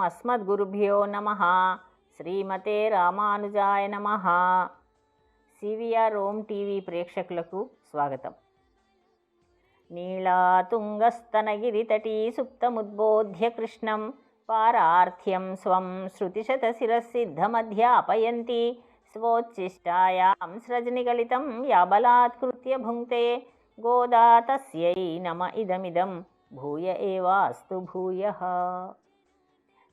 అస్మద్గురుభ్యో నమః. శ్రీమతే రామానుజాయ నమః. సివిఆర్ ఓం టీవీ ప్రేక్షకులకు స్వాగతం. నీళాతుంగస్తనగిరితటీ సుప్తముద్బోధ్య కృష్ణం పారార్థ్యం స్వం శృతిశతశిరసిద్ధమధ్యాపయంతి స్వోచ్ఛిష్టాయాం సృజనిగళితం యాబలాత్కృత్య భుంక్తే గోదా తస్యై నమ ఇదమిదం భూయ ఏవాస్తు భూయః.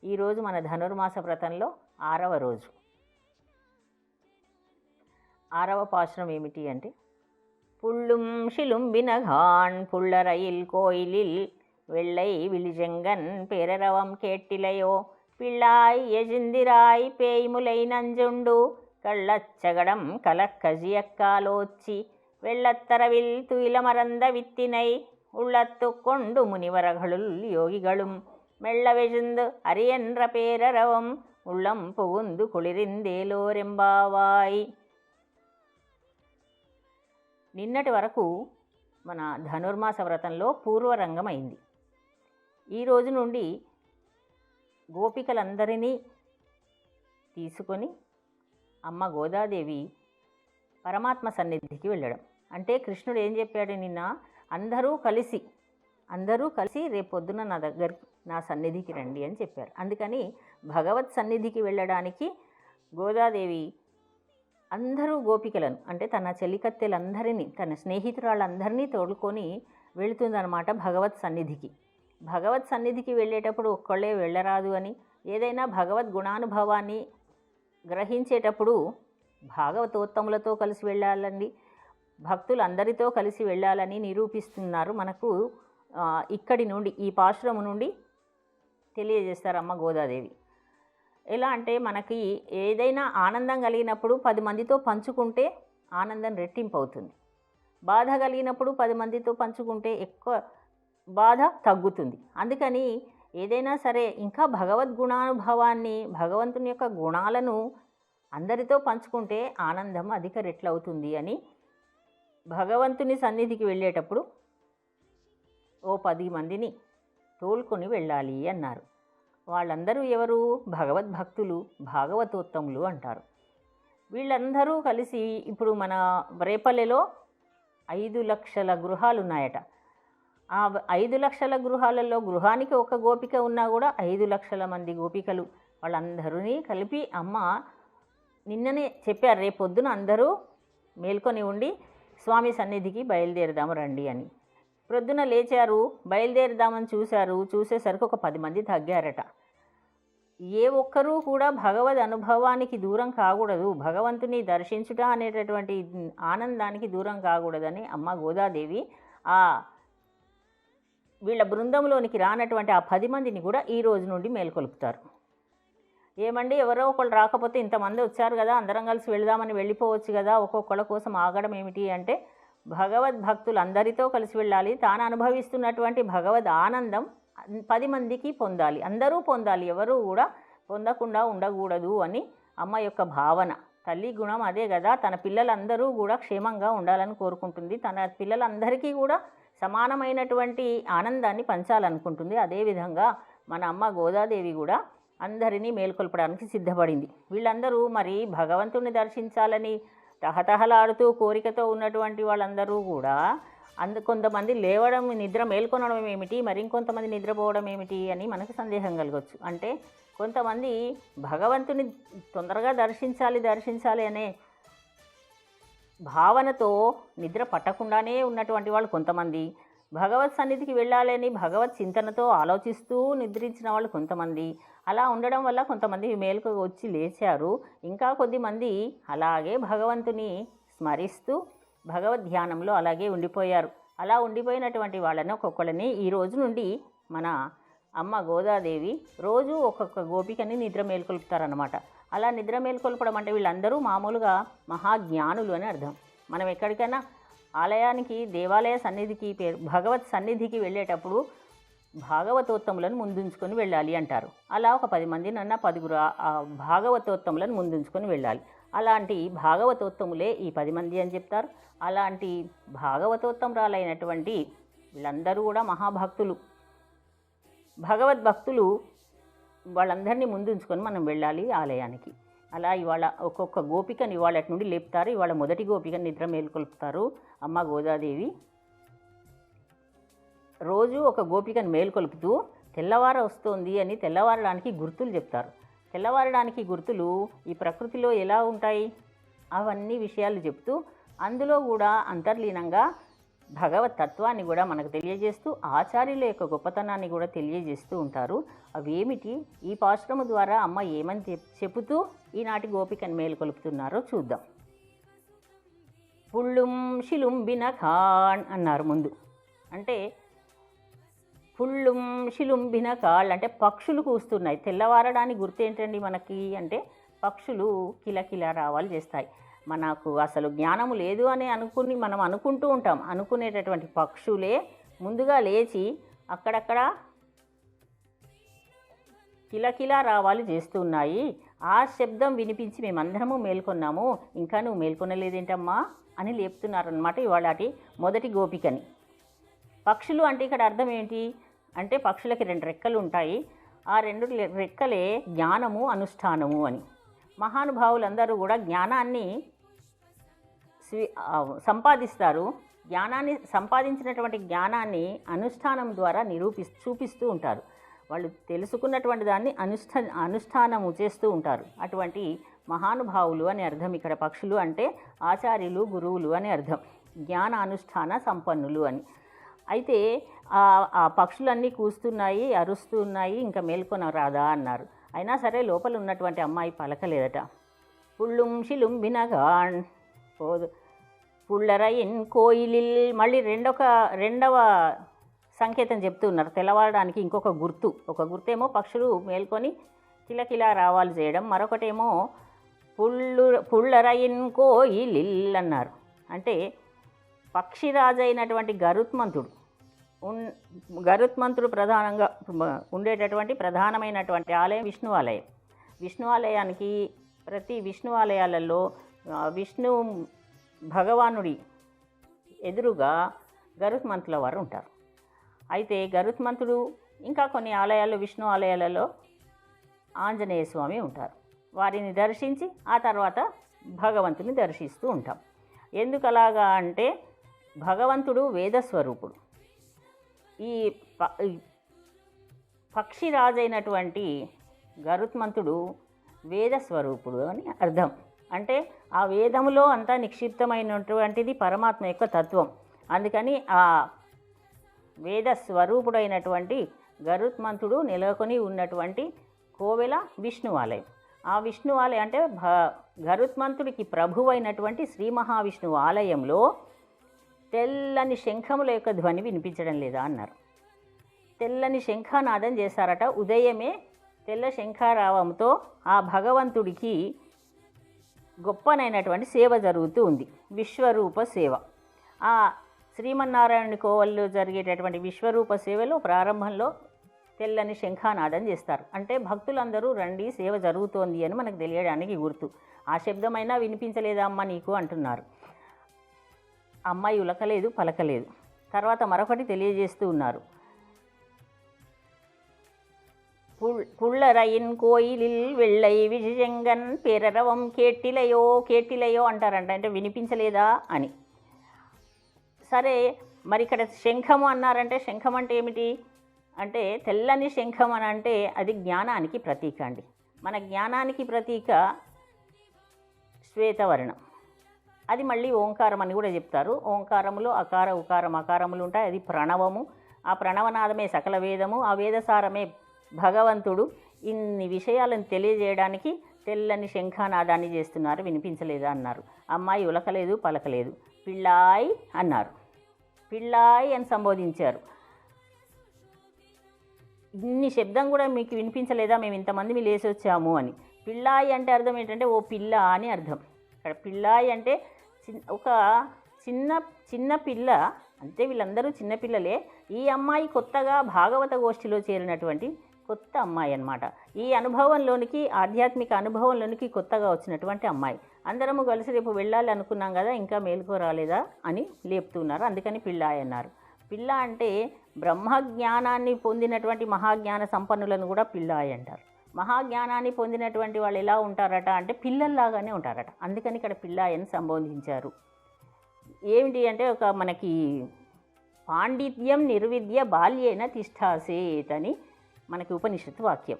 ఈరోజు మన ధనుర్మాస వ్రతంలో 6వ రోజు. 6వ పాశురం ఏమిటి అంటే, పుళ్ళుం షిలుంబినఘాన్ పుళ్ళరయిల్ కోయిలిల్ వెள்ளై విలిజంగన్ పేరరవం కేట్టిలయో పిళ్ళాయ్ యజిందిరాయ్ పేయిములై నంజుండు కళ్ళచ్చగడం కలక్కజియక్కాలోచ్చి வெள்ளத்தரவில் துயிலமரந்த வித்தினை உள்ளத்து கொண்டு முனிவர்களுள் யோகிகளும் மெல்ல வெழுந்து அரியன்ற பேரரவம் உள்ளம் புகுந்து కుళిరిందేలోరెంబావాయ్. నిన్నటి వరకు మన ధనుర్మాస వ్రతంలో పూర్వరంగం అయింది. ఈ రోజు నుండి గోపికలందరినీ తీసుకొని అమ్మ గోదాదేవి పరమాత్మ సన్నిధికి వెళ్ళడం. అంటే కృష్ణుడు ఏం చెప్పాడు నిన్న, అందరూ కలిసి రేపొద్దున నా సన్నిధికి రండి అని చెప్పారు. అందుకని భగవత్ సన్నిధికి వెళ్ళడానికి గోదాదేవి అందరూ గోపికలను, అంటే తన చెలికత్తెలందరినీ, తన స్నేహితురాళ్ళందరినీ తోడుకొని వెళుతుందన్నమాట భగవత్ సన్నిధికి. భగవత్ సన్నిధికి వెళ్ళేటప్పుడు ఒక్కళ్ళే వెళ్ళరాదు అని, ఏదైనా భగవద్ గుణానుభవాన్ని గ్రహించేటప్పుడు భాగవతోత్తములతో కలిసి వెళ్ళాలండి, భక్తులందరితో కలిసి వెళ్ళాలని నిరూపిస్తున్నారు మనకు. ఇక్కడి నుండి, ఈ పాశురము నుండి తెలియజేస్తారు అమ్మ గోదాదేవి. ఎలా అంటే, మనకి ఏదైనా ఆనందం కలిగినప్పుడు 10 మందితో పంచుకుంటే ఆనందం రెట్టింపు అవుతుంది. బాధ కలిగినప్పుడు 10 మందితో పంచుకుంటే ఎక్కువ బాధ తగ్గుతుంది. అందుకని ఏదైనా సరే ఇంకా భగవద్గుణానుభవాన్ని, భగవంతుని యొక్క గుణాలను అందరితో పంచుకుంటే ఆనందం అధిక రెట్లవుతుంది అని భగవంతుని సన్నిధికి వెళ్ళేటప్పుడు ఓ 10 మందిని తోలుకొని వెళ్ళాలి అన్నారు. వాళ్ళందరూ ఎవరు? భగవద్భక్తులు, భాగవతోత్తములు అంటారు. వీళ్ళందరూ కలిసి ఇప్పుడు మన రేపల్లెలో 5 లక్షల గృహాలు ఉన్నాయట. ఆ 5 లక్షల గృహాలలో గృహానికి ఒక గోపిక ఉన్నా కూడా 5 లక్షల మంది గోపికలు, వాళ్ళందరినీ కలిపి అమ్మ నిన్ననే చెప్పారు, రేపొద్దున అందరూ మేల్కొని ఉండి స్వామి సన్నిధికి బయలుదేరదాము రండి అని. ప్రొద్దున లేచారు, బయలుదేరదామని చూసేసరికి ఒక 10 మంది తగ్గారట. ఏ ఒక్కరూ కూడా భగవద్ అనుభవానికి దూరం కాకూడదు, భగవంతుని దర్శించుట అనేటటువంటి ఆనందానికి దూరం కాకూడదని అమ్మ గోదాదేవి వీళ్ళ బృందంలోనికి రానటువంటి ఆ 10 మందిని కూడా ఈ రోజు నుండి మేల్కొల్పుతారు. ఏమండి, ఎవరో ఒకళ్ళు రాకపోతే ఇంతమంది వచ్చారు కదా, అందరం కలిసి వెళదామని వెళ్ళిపోవచ్చు కదా, ఒక్కొక్కళ్ళ కోసం ఆగడం ఏమిటి అంటే, భగవద్భక్తులు అందరితో కలిసి వెళ్ళాలి. తాను అనుభవిస్తున్నటువంటి భగవద్ ఆనందం 10 మందికి పొందాలి, అందరూ పొందాలి, ఎవరూ కూడా పొందకుండా ఉండకూడదు అని అమ్మ యొక్క భావన. తల్లి గుణం అదే కదా, తన పిల్లలందరూ కూడా క్షేమంగా ఉండాలని కోరుకుంటుంది. తన పిల్లలందరికీ కూడా సమానమైనటువంటి ఆనందాన్ని పంచాలనుకుంటుంది. అదేవిధంగా మన అమ్మ గోదాదేవి కూడా అందరినీ మేల్కొల్పడానికి సిద్ధపడింది. వీళ్ళందరూ మరి భగవంతుని దర్శించాలని తహతహలాడుతూ కోరికతో ఉన్నటువంటి వాళ్ళందరూ కూడా కొంతమంది లేవడం, నిద్ర మేల్కొనడం ఏమిటి, మరి ఇంకొంతమంది నిద్రపోవడం ఏమిటి అని మనకు సందేహం కలగవచ్చు. అంటే కొంతమంది భగవంతుని తొందరగా దర్శించాలి అనే భావనతో నిద్ర పట్టకుండానే ఉన్నటువంటి వాళ్ళు కొంతమంది, భగవత్ సన్నిధికి వెళ్ళాలని భగవత్ చింతనతో ఆలోచిస్తూ నిద్రించిన వాళ్ళు కొంతమంది. అలా ఉండడం వల్ల కొంతమంది మేలుకు వచ్చి లేచారు, ఇంకా కొద్దిమంది అలాగే భగవంతుని స్మరిస్తూ భగవద్ ధ్యానంలో అలాగే ఉండిపోయారు. అలా ఉండిపోయినటువంటి వాళ్ళని ఒక్కొక్కళ్ళని ఈ రోజు నుండి మన అమ్మ గోదాదేవి రోజు ఒక్కొక్క గోపికని నిద్ర మేల్కొల్పుతారన్నమాట. అలా నిద్ర మేల్కొల్పడం అంటే వీళ్ళందరూ మామూలుగా మహాజ్ఞానులు అని అర్థం. మనం ఎక్కడికైనా ఆలయానికి, దేవాలయ సన్నిధికి, భగవత్ సన్నిధికి వెళ్ళేటప్పుడు భాగవతోత్తములను ముందుంచుకొని వెళ్ళాలి అంటారు. అలా ఒక 10 మందినన్నా 10 భాగవతోత్తములను ముందుంచుకొని వెళ్ళాలి. అలాంటి భాగవతోత్తములే ఈ 10 మంది అని చెప్తారు. అలాంటి భాగవతోత్తమురాలైనటువంటి వీళ్ళందరూ కూడా మహాభక్తులు, భగవద్భక్తులు. వాళ్ళందరినీ ముందుంచుకొని మనం వెళ్ళాలి ఆలయానికి. అలా ఇవాళ ఒక్కొక్క గోపికని ఇవాళ నుండి లేపుతారు. ఇవాళ మొదటి గోపికని నిద్ర మేల్కొల్పుతారు అమ్మ గోదాదేవి. రోజు ఒక గోపికను మేల్కొల్పుతూ తెల్లవార వస్తోంది అని తెల్లవారడానికి గుర్తులు చెప్తారు. తెల్లవారడానికి గుర్తులు ఈ ప్రకృతిలో ఎలా ఉంటాయి అవన్నీ విషయాలు చెప్తూ అందులో కూడా అంతర్లీనంగా భగవత్ తత్వాన్ని కూడా మనకు తెలియజేస్తూ ఆచార్యుల యొక్క గొప్పతనాన్ని కూడా తెలియజేస్తూ ఉంటారు. అవేమిటి, ఈ పాశ్రమ ద్వారా అమ్మ ఏమని చెబుతూ ఈనాటి గోపికను మేల్కొల్పుతున్నారో చూద్దాం. పుళ్ళుం శిలుంబిన ఖాన్ అన్నారు ముందు. అంటే పుళ్ళుం శిలుంబిన కాళ్ళు అంటే పక్షులు కూస్తున్నాయి. తెల్లవారడానికి గుర్తు ఏంటండి మనకి అంటే పక్షులు కిలకిల రావాలు చేస్తాయి. మనకు అసలు జ్ఞానము లేదు అని మనం అనుకుంటూ ఉంటాం. అనుకునేటటువంటి పక్షులే ముందుగా లేచి అక్కడక్కడ కిలకిల రావాలు చేస్తున్నాయి. ఆ శబ్దం వినిపించి మేమందరము మేల్కొన్నాము. ఇంకా నువ్వు మేల్కొనలేదేంటమ్మా అని లేపుతున్నారనమాట ఇవాళటి మొదటి గోపికని. పక్షులు అంటే ఇక్కడ అర్థం ఏంటి అంటే పక్షులకి 2 రెక్కలు ఉంటాయి. ఆ 2 రెక్కలే జ్ఞానము అనుష్ఠానము అని. మహానుభావులందరూ కూడా జ్ఞానాన్ని సంపాదిస్తారు. జ్ఞానాన్ని సంపాదించినటువంటి జ్ఞానాన్ని అనుష్ఠానం ద్వారా చూపిస్తూ ఉంటారు. వాళ్ళు తెలుసుకున్నటువంటి దాన్ని అనుష్ఠానము చేస్తూ ఉంటారు. అటువంటి మహానుభావులు అని అర్థం. ఇక్కడ పక్షులు అంటే ఆచార్యులు గురువులు అని అర్థం. జ్ఞాన అనుష్ఠాన సంపన్నులు అని. అయితే ఆ పక్షులన్నీ కూస్తున్నాయి, అరుస్తున్నాయి, ఇంకా మేల్కొన రాదా అన్నారు. అయినా సరే లోపల ఉన్నటువంటి అమ్మాయి పలకలేదట. పుళ్ళుం శిలుంబినగాన్ పోదు పుళ్ళరయిన్ కోయిలిల్ మళ్ళీ రెండవ సంకేతం చెప్తూ ఉన్నారు. తెల్లవారడానికి ఇంకొక గుర్తు. ఒక గుర్తేమో పక్షులు మేల్కొని కిలకిలా రావాలు చేయడం, మరొకటేమో పుళ్ళరయిన్ కోయిలిల్ అన్నారు. అంటే పక్షిరాజు అయినటువంటి గరుత్మంతుడు ప్రధానంగా ఉండేటటువంటి ప్రధానమైనటువంటి ఆలయం విష్ణు ఆలయం. విష్ణు ఆలయానికి ప్రతి విష్ణు ఆలయాలలో విష్ణు భగవానుడి ఎదురుగా గరుత్మంతుల వారు ఉంటారు. అయితే గరుత్మంతుడు ఇంకా కొన్ని ఆలయాల్లో విష్ణు ఆలయాలలో ఆంజనేయ స్వామి ఉంటారు. వారిని దర్శించి ఆ తర్వాత భగవంతుని దర్శిస్తూ ఉంటాం. ఎందుకు అలాగా అంటే భగవంతుడు వేదస్వరూపుడు. ఈ పక్షిరాజైనటువంటి గరుత్మంతుడు వేదస్వరూపుడు అని అర్థం. అంటే ఆ వేదములో అంతా నిక్షిప్తమైనటువంటిది పరమాత్మ యొక్క తత్వం. అందుకని ఆ వేదస్వరూపుడైనటువంటి గరుత్మంతుడు నెలకొని ఉన్నటువంటి కోవెల విష్ణు ఆలయం. ఆ విష్ణు ఆలయం అంటే గరుత్మంతుడికి ప్రభువైనటువంటి శ్రీ మహావిష్ణువు ఆలయంలో తెల్లని శంఖముల యొక్క ధ్వని వినిపించడం లేదా అన్నారు. తెల్లని శంఖానాదం చేశారట. ఉదయమే తెల్ల శంఖారావంతో ఆ భగవంతుడికి గొప్పనైనటువంటి సేవ జరుగుతూ ఉంది, విశ్వరూప సేవ. ఆ శ్రీమన్నారాయణ కోవల్లో జరిగేటటువంటి విశ్వరూప సేవలో ప్రారంభంలో తెల్లని శంఖానాదం చేస్తారు. అంటే భక్తులందరూ రండి, సేవ జరుగుతోంది అని మనకు తెలియడానికి గుర్తు. ఆ శబ్దమైనా వినిపించలేదా అమ్మ నీకు అంటున్నారు. అమ్మాయి ఉలకలేదు, పలకలేదు. తర్వాత మరొకటి తెలియజేస్తూ ఉన్నారు. పుళ్ళరయిన్ కోయిలిల్ వెள்ளై విజయంగన్ పేరరవం కేటిలయో అంటారంట. అంటే వినిపించలేదా అని. సరే, మరి ఇక్కడ శంఖము అన్నారంటే శంఖం అంటే ఏమిటి అంటే తెల్లని శంఖం అని అంటే అది జ్ఞానానికి ప్రతీక అండి. మన జ్ఞానానికి ప్రతీక శ్వేతవర్ణం. అది మళ్ళీ ఓంకారం అని కూడా చెప్తారు. ఓంకారములో అకార ఉకారం అకారములు ఉంటాయి. అది ప్రణవము. ఆ ప్రణవనాదమే సకల వేదము. ఆ వేదసారమే భగవంతుడు. ఇన్ని విషయాలను తెలియజేయడానికి తెల్లని శంఖానాదాన్ని చేస్తున్నారు. వినిపించలేదా అన్నారు. అమ్మాయి ఉలకలేదు, పలకలేదు. పిళ్ళాయ్ అన్నారు. పిళ్ళాయ్ అని సంబోధించారు. ఇన్ని శబ్దం కూడా మీకు వినిపించలేదా, మేము ఇంతమంది లేచి వచ్చాము అని. పిళ్ళాయి అంటే అర్థం ఏంటంటే ఓ పిల్ల అని అర్థం. ఇక్కడ పిళ్ళాయి అంటే ఒక చిన్న పిల్ల. అంతే, వీళ్ళందరూ చిన్నపిల్లలే. ఈ అమ్మాయి కొత్తగా భాగవత గోష్ఠిలో చేరినటువంటి కొత్త అమ్మాయి అన్నమాట. ఈ అనుభవంలోనికి, ఆధ్యాత్మిక అనుభవంలోనికి కొత్తగా వచ్చినటువంటి అమ్మాయి. అందరము కలిసి రేపు వెళ్ళాలి అనుకున్నాం కదా, ఇంకా మేలుకో రాలేదా అని లేపుతున్నారు. అందుకని పిళ్ళాయి అన్నారు. పిల్ల అంటే బ్రహ్మజ్ఞానాన్ని పొందినటువంటి మహాజ్ఞాన సంపన్నులను కూడా పిళ్ళాయి అంటారు. మహాజ్ఞానాన్ని పొందినటువంటి వాళ్ళు ఎలా ఉంటారట అంటే పిల్లల్లాగానే ఉంటారట. అందుకని ఇక్కడ పిల్లాయని సంబోధించారు. ఏమిటి అంటే ఒక మనకి పాండిత్యం నిర్విద్య బాల్యేన తిష్టాసేత్ అని మనకి ఉపనిషత్తు వాక్యం.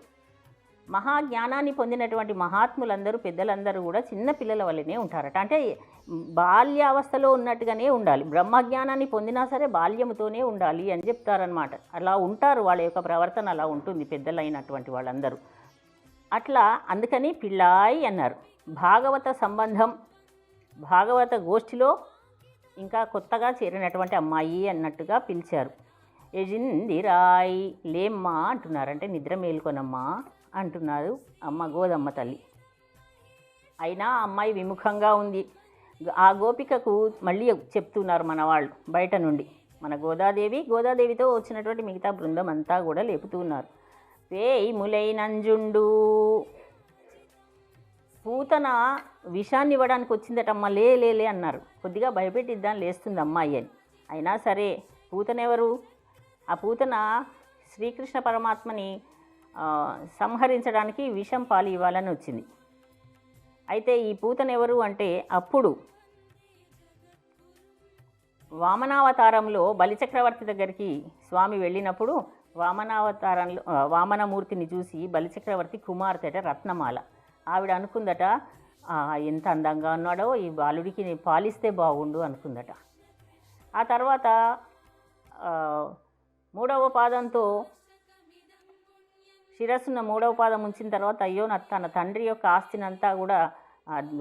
మహాజ్ఞానాన్ని పొందినటువంటి మహాత్ములందరూ పెద్దలందరూ కూడా చిన్న పిల్లల వల్లనే ఉంటారట. అంటే బాల్యావస్థలో ఉన్నట్టుగానే ఉండాలి. బ్రహ్మజ్ఞానాన్ని పొందినా సరే బాల్యముతోనే ఉండాలి అని చెప్తారనమాట. అలా ఉంటారు, వాళ్ళ యొక్క ప్రవర్తన అలా ఉంటుంది పెద్దలైనటువంటి వాళ్ళందరూ. అట్లా అందుకని పిల్లాయి అన్నారు. భాగవత సంబంధం, భాగవత గోష్ఠిలో ఇంకా కొత్తగా చేరినటువంటి అమ్మాయి అన్నట్టుగా పిలిచారు. ఎజిందిరాయ్ లేమ్మా అంటున్నారు, అంటే నిద్ర మేల్కొనమ్మా అంటున్నారు అమ్మ గోదమ్మ తల్లి. అయినా అమ్మాయి విముఖంగా ఉంది. ఆ గోపికకు మళ్ళీ చెప్తున్నారు మన వాళ్ళు బయట నుండి, మన గోదాదేవితో వచ్చినటువంటి మిగతా బృందం అంతా కూడా లేపుతున్నారు. వేయి ములైనంజుండు, పూతన విషాన్ని ఇవ్వడానికి వచ్చిందటమ్మ, లే అన్నారు. కొద్దిగా భయపెట్టిద్దాం లేస్తుంది అమ్మాయి అని. అయినా సరే పూతనెవరు? ఆ పూతన శ్రీకృష్ణ పరమాత్మని సంహరించడానికి విషం పాలు ఇవ్వాలని వచ్చింది. అయితే ఈ పూతనెవరు అంటే అప్పుడు వామనావతారంలో బలిచక్రవర్తి దగ్గరికి స్వామి వెళ్ళినప్పుడు వామనావతారంలో వామనమూర్తిని చూసి బలిచక్రవర్తి కుమార్తెట రత్నమాల ఆవిడ అనుకుందట, ఎంత అందంగా ఉన్నాడో ఈ బాలుడికి పాలిస్తే బాగుండు అనుకుందట. ఆ తర్వాత మూడవ పాదంతో శిరస్సున మూడవ పాదం ఉంచిన తర్వాత అయ్యో తన తండ్రి యొక్క ఆస్తినంతా కూడా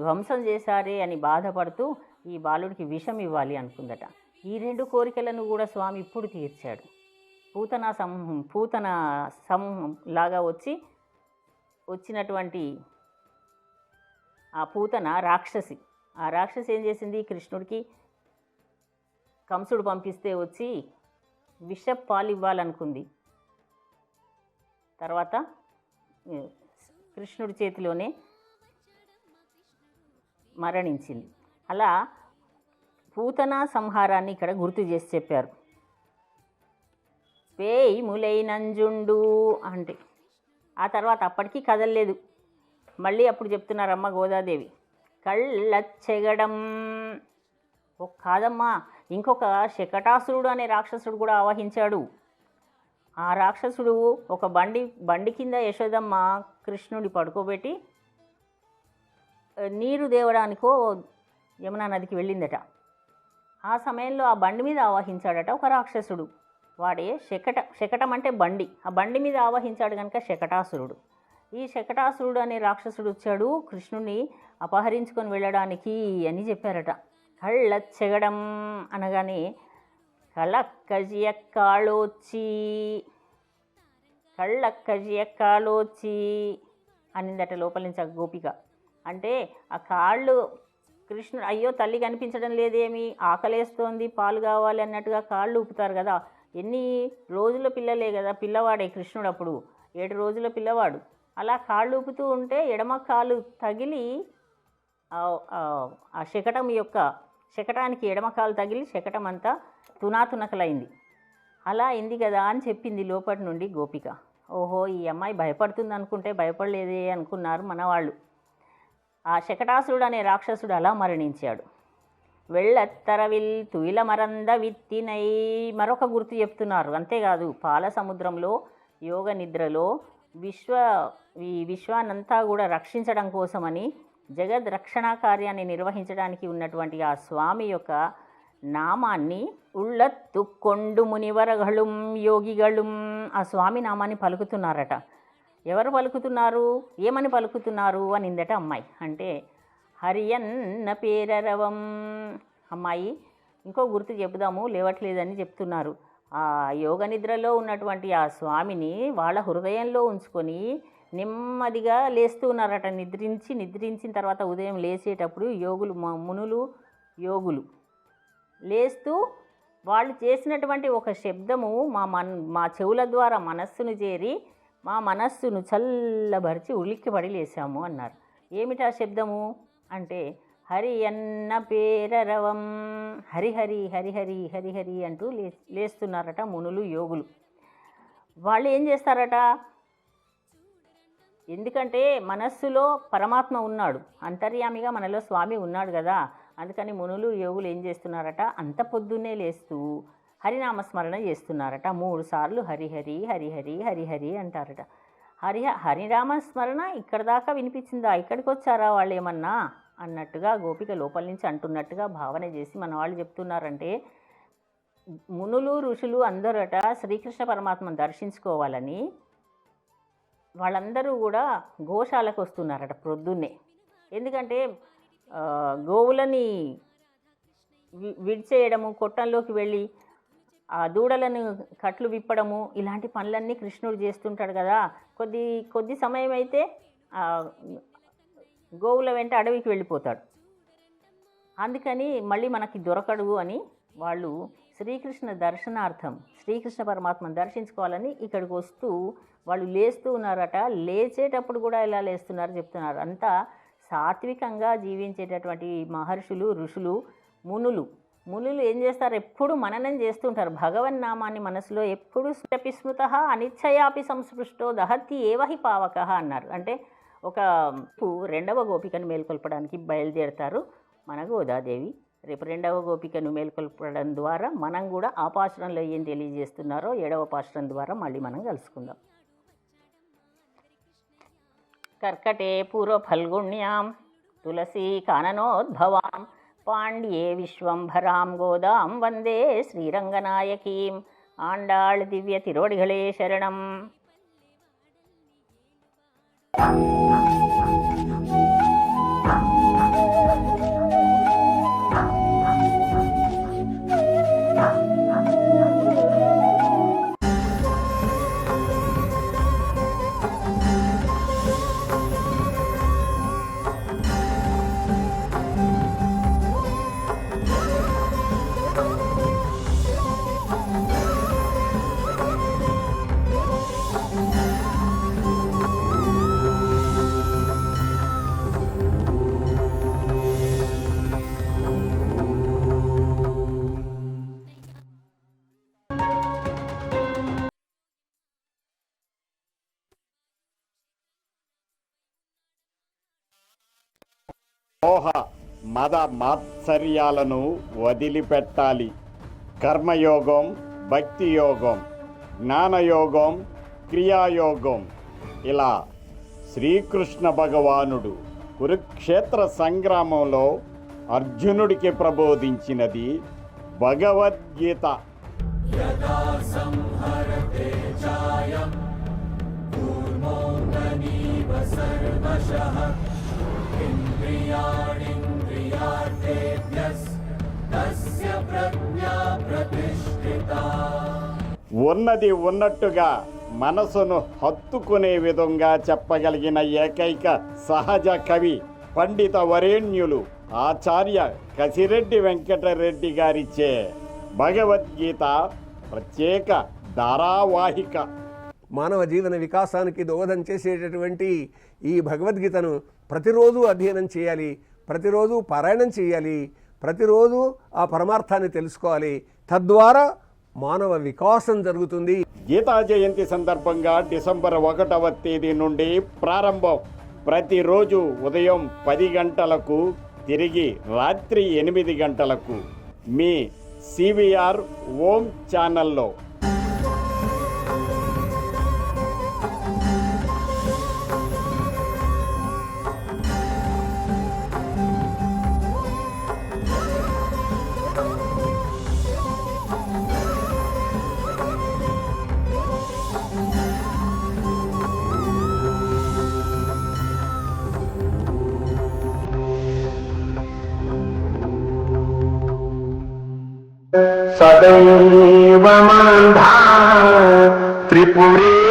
ధ్వంసం చేశారే అని బాధపడుతూ ఈ బాలుడికి విషం ఇవ్వాలి అనుకుందట. ఈ రెండు కోరికలను కూడా స్వామి ఇప్పుడు తీర్చాడు. పూతన లాగా వచ్చినటువంటి ఆ పూతన రాక్షసి. ఆ రాక్షసి ఏం చేసింది? కృష్ణుడికి కంసుడు పంపిస్తే వచ్చి విష పాలు ఇవ్వాలనుకుంది. తర్వాత కృష్ణుడి చేతిలోనే మరణించింది. అలా పూతన సంహారాన్ని ఇక్కడ గుర్తు చేసి చెప్పారు. వేయి ములైనంజుండు అంటే ఆ తర్వాత అప్పటికీ కదలలేదు. మళ్ళీ అప్పుడు చెప్తున్నారమ్మ గోదాదేవి, కళ్ళచ్చెగడం కాదమ్మా, ఇంకొక శకటాసురుడు అనే రాక్షసుడు కూడా ఆవహించాడు. ఆ రాక్షసుడు ఒక బండి కింద యశోదమ్మ కృష్ణుడి పడుకోబెట్టి నీరు దేవడానికో యమునా నదికి వెళ్ళిందట. ఆ సమయంలో ఆ బండి మీద ఆవహించాడట ఒక రాక్షసుడు. వాడే శకటం అంటే బండి. ఆ బండి మీద ఆవహించాడు కనుక శకటాసురుడు. ఈ శకటాసురుడు అనే రాక్షసుడు వచ్చాడు కృష్ణుని అపహరించుకొని వెళ్ళడానికి అని చెప్పారట. కళ్ళచ్చెగడం అనగానే కళ్ళక్కజియక్కాళోచి అనిందట లోపల నుంచి ఆ గోపిక. అంటే ఆ కాళ్ళు కృష్ణుడు అయ్యో తల్లి కనిపించడం లేదేమి, ఆకలేస్తోంది, పాలు కావాలి అన్నట్టుగా కాళ్ళు ఊపుతారు కదా. ఎన్ని రోజుల పిల్లలే కదా, పిల్లవాడే కృష్ణుడు అప్పుడు 7 రోజుల పిల్లవాడు. అలా కాళ్ళు ఊపుతూ ఉంటే ఎడమ కాలు తగిలి ఆ శకటానికి ఎడమ కాలు తగిలి శకటం అంతా తునాతునకలైంది. అలా అయింది కదా అని చెప్పింది లోపటి నుండి గోపిక. ఓహో ఈ అమ్మాయి భయపడుతుంది అనుకుంటే భయపడలేదే అనుకున్నారు మనవాళ్ళు. ఆ శకటాసురుడు అనే రాక్షసుడు అలా మరణించాడు. వెళ్ళత్తరవిల్ తుయిల మరంద విత్తినై మరొక గుర్తు చెప్తున్నారు. అంతేకాదు పాల సముద్రంలో యోగ నిద్రలో ఈ విశ్వాన్నంతా కూడా రక్షించడం కోసమని జగద్ రక్షణా కార్యాన్ని నిర్వహించడానికి ఉన్నటువంటి ఆ స్వామి యొక్క నామాన్ని ఉళ్ళత్తు కొండు మునివరగళుం యోగిగళుం ఆ స్వామి నామాన్ని పలుకుతున్నారట. ఎవరు పలుకుతున్నారు, ఏమని పలుకుతున్నారు అని ఇందట అమ్మాయి. అంటే హరియన్న పేరరవం. అమ్మాయి ఇంకో గుర్తు చెబుదాము, లేవట్లేదని చెప్తున్నారు. ఆ యోగ నిద్రలో ఉన్నటువంటి ఆ స్వామిని వాళ్ళ హృదయంలో ఉంచుకొని నెమ్మదిగా లేస్తూ ఉన్నారట. నిద్రించిన తర్వాత ఉదయం లేచేటప్పుడు మునులు యోగులు లేస్తూ వాళ్ళు చేసినటువంటి ఒక శబ్దము మా చెవుల ద్వారా మనస్సును చేరి మా మనస్సును చల్లబరిచి ఉలిక్కిపడి లేసాము అన్నారు. ఏమిటా శబ్దము అంటే హరి అన్న పేరరవం, హరిహరి హరిహరి హరిహరి అంటూ లేస్తున్నారట మునులు యోగులు. వాళ్ళు ఏం చేస్తారట, ఎందుకంటే మనస్సులో పరమాత్మ ఉన్నాడు, అంతర్యామిగా మనలో స్వామి ఉన్నాడు కదా. అందుకని మునులు యోగులు ఏం చేస్తున్నారట, అంత పొద్దున్నే లేస్తూ హరినామస్మరణ చేస్తున్నారట. 3 సార్లు హరిహరి హరిహరి హరిహరి అంటారట. హరినామస్మరణ ఇక్కడ దాకా వినిపించిందా, ఇక్కడికి వచ్చారా వాళ్ళు ఏమన్నా అన్నట్టుగా గోపిక లోపల నుంచి అంటున్నట్టుగా భావన చేసి మన వాళ్ళు చెప్తున్నారంటే, మునులు ఋషులు అందరట శ్రీకృష్ణ పరమాత్మను దర్శించుకోవాలని వాళ్ళందరూ కూడా గోశాలకు వస్తున్నారట ప్రొద్దున్నే. ఎందుకంటే గోవులని విడిచేయడము, కొట్టంలోకి వెళ్ళి ఆ దూడలను కట్లు విప్పడము, ఇలాంటి పనులన్నీ కృష్ణుడు చేస్తుంటాడు కదా. కొద్ది సమయం అయితే గోవుల వెంట అడవికి వెళ్ళిపోతాడు. అందుకని మళ్ళీ మనకి దొరకడు అని వాళ్ళు శ్రీకృష్ణ దర్శనార్థం శ్రీకృష్ణ పరమాత్మను దర్శించుకోవాలని ఇక్కడికి వస్తూ వాళ్ళు లేస్తూ ఉన్నారట. లేచేటప్పుడు కూడా ఎలా లేస్తున్నారు చెప్తున్నారు. అంతా సాత్వికంగా జీవించేటటువంటి మహర్షులు, ఋషులు, మునులు ఏం చేస్తారు, ఎప్పుడు మననం చేస్తుంటారు. భగవన్నామాన్ని మనసులో ఎప్పుడు స్మృత అనిచ్చయాపి సంస్పృష్టో దహతి ఏవహి పావక అన్నారు. అంటే ఒక 2వ గోపికను మేల్కొల్పడానికి బయలుదేరతారు మన గోదాదేవి. రేపు 2వ గోపికను మేల్కొల్పడం ద్వారా మనం కూడా ఆ పాశ్రంలో ఏం తెలియజేస్తున్నారో 7వ పాశ్రం ద్వారా మళ్ళీ మనం కలుసుకుందాం. కర్కటే పూర్వ ఫల్గుణ్యాం తులసీ కాననోద్భవాం పాండ్యే విశ్వంభరాం గోదాం వందే శ్రీరంగనాయకీం. ఆండాళ్ దివ్య తిరువడిகளே శరణం. మోహ మద మాత్సర్యాలను వదిలిపెట్టాలి. కర్మయోగం, భక్తి యోగం, జ్ఞానయోగం, క్రియాయోగం, ఇలా శ్రీకృష్ణ భగవానుడు కురుక్షేత్ర సంగ్రామంలో అర్జునుడికి ప్రబోధించినది భగవద్గీత. ఉన్నది ఉన్నట్టుగా మనసును హత్తుకునే విధంగా చెప్పగలిగిన ఏకైక సహజ కవి పండిత వరేణ్యులు ఆచార్య కసిరెడ్డి వెంకటరెడ్డి గారిచే భగవద్గీత ప్రత్యేక ధారావాహిక. మానవ జీవన వికాసానికి దోహదం చేసేటటువంటి ఈ భగవద్గీతను ప్రతిరోజు అధ్యయనం చేయాలి, ప్రతిరోజు పారాయణం చేయాలి, ప్రతిరోజు ఆ పరమార్థాన్ని తెలుసుకోవాలి. తద్వారా మానవ వికాసం జరుగుతుంది. గీతా జయంతి సందర్భంగా డిసెంబర్ 1వ తేదీ నుండి ప్రారంభం. ప్రతిరోజు ఉదయం 10 గంటలకు, తిరిగి రాత్రి 8 గంటలకు మీ సివిఆర్ ఓం ఛానల్లో. सदैव मान्धा त्रिपुरे